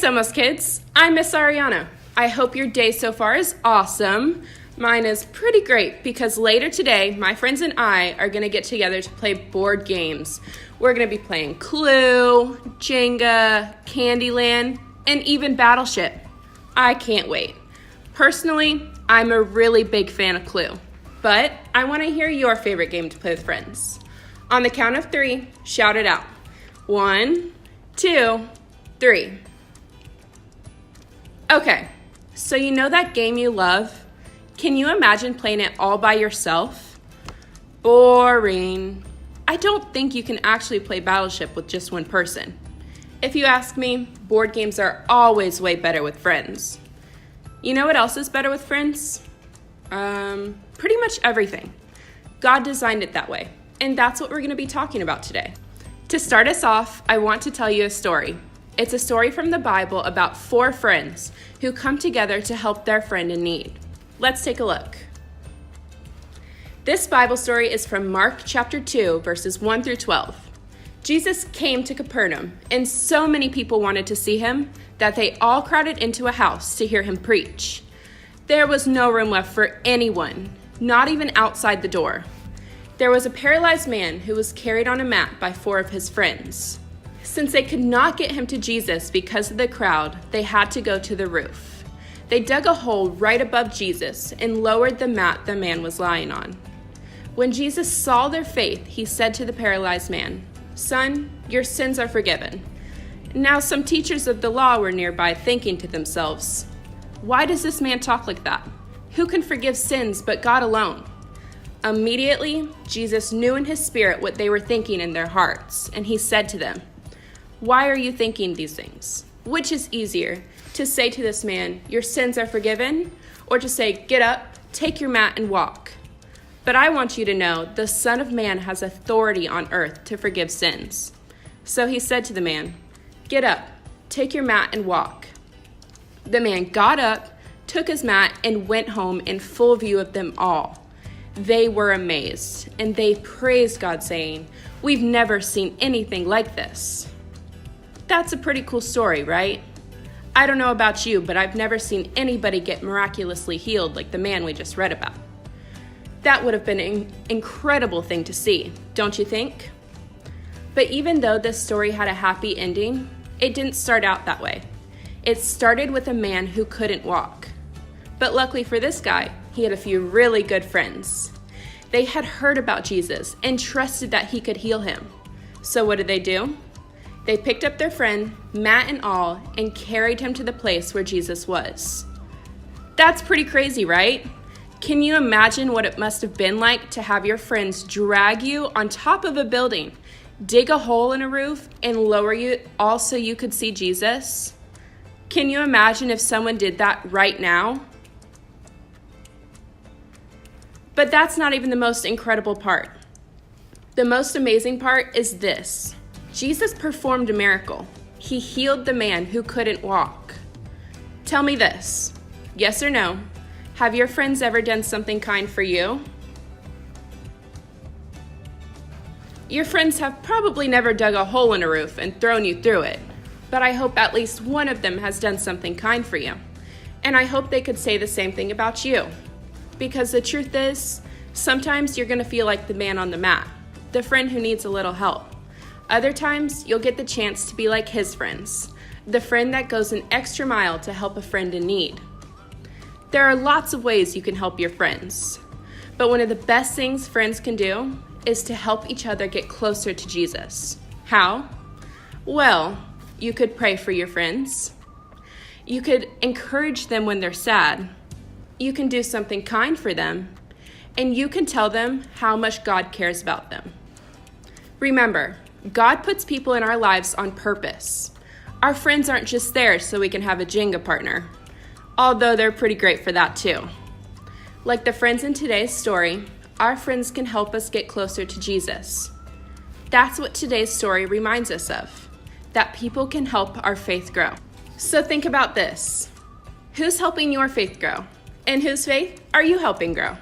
Somos kids, I'm Miss Arianna. I hope your day so far is awesome. Mine is pretty great because later today, my friends and I are going to get together to play board games. We're going to be playing Clue, Jenga, Candyland, and even Battleship. I can't wait. Personally, I'm a really big fan of Clue, but I want to hear your favorite game to play with friends. On the count of 3, shout it out. 1, 2, 3. Okay, so you know that game you love? Can you imagine playing it all by yourself? Boring. I don't think you can actually play Battleship with just one person. If you ask me, board games are always way better with friends. You know what else is better with friends? Pretty much everything. God designed it that way, and that's what we're going to be talking about today. To start us off, I want to tell you a story. It's a story from the Bible about 4 friends who come together to help their friend in need. Let's take a look. This Bible story is from Mark chapter 2, verses 1 through 12. Jesus came to Capernaum, and so many people wanted to see him that they all crowded into a house to hear him preach. There was no room left for anyone, not even outside the door. There was a paralyzed man who was carried on a mat by 4 of his friends. Since they could not get him to Jesus because of the crowd, they had to go to the roof. They dug a hole right above Jesus and lowered the mat the man was lying on. When Jesus saw their faith, he said to the paralyzed man, "Son, your sins are forgiven." Now some teachers of the law were nearby thinking to themselves, "Why does this man talk like that? Who can forgive sins but God alone?" Immediately, Jesus knew in his spirit what they were thinking in their hearts, and he said to them, "Why are you thinking these things? Which is easier, to say to this man, 'Your sins are forgiven,' or to say, 'Get up, take your mat and walk'? But I want you to know the Son of Man has authority on earth to forgive sins." So he said to the man, "Get up, take your mat and walk." The man got up, took his mat, and went home in full view of them all. They were amazed, and they praised God, saying, "We've never seen anything like this." That's a pretty cool story, right? I don't know about you, but I've never seen anybody get miraculously healed like the man we just read about. That would have been an incredible thing to see, don't you think? But even though this story had a happy ending, it didn't start out that way. It started with a man who couldn't walk. But luckily for this guy, he had a few really good friends. They had heard about Jesus and trusted that he could heal him. So what did they do? They picked up their friend, mat and all, and carried him to the place where Jesus was. That's pretty crazy, right? Can you imagine what it must have been like to have your friends drag you on top of a building, dig a hole in a roof, and lower you all so you could see Jesus? Can you imagine if someone did that right now? But that's not even the most incredible part. The most amazing part is this. Jesus performed a miracle. He healed the man who couldn't walk. Tell me this, yes or no, have your friends ever done something kind for you? Your friends have probably never dug a hole in a roof and thrown you through it, but I hope at least one of them has done something kind for you. And I hope they could say the same thing about you. Because the truth is, sometimes you're going to feel like the man on the mat, the friend who needs a little help. Other times, you'll get the chance to be like his friends, the friend that goes an extra mile to help a friend in need. There are lots of ways you can help your friends, but one of the best things friends can do is to help each other get closer to Jesus. How? Well, you could pray for your friends. You could encourage them when they're sad. You can do something kind for them, and you can tell them how much God cares about them. Remember, God puts people in our lives on purpose. Our friends aren't just there so we can have a Jenga partner, although they're pretty great for that too. Like the friends in today's story, our friends can help us get closer to Jesus. That's what today's story reminds us of, that people can help our faith grow. So think about this. Who's helping your faith grow? And whose faith are you helping grow?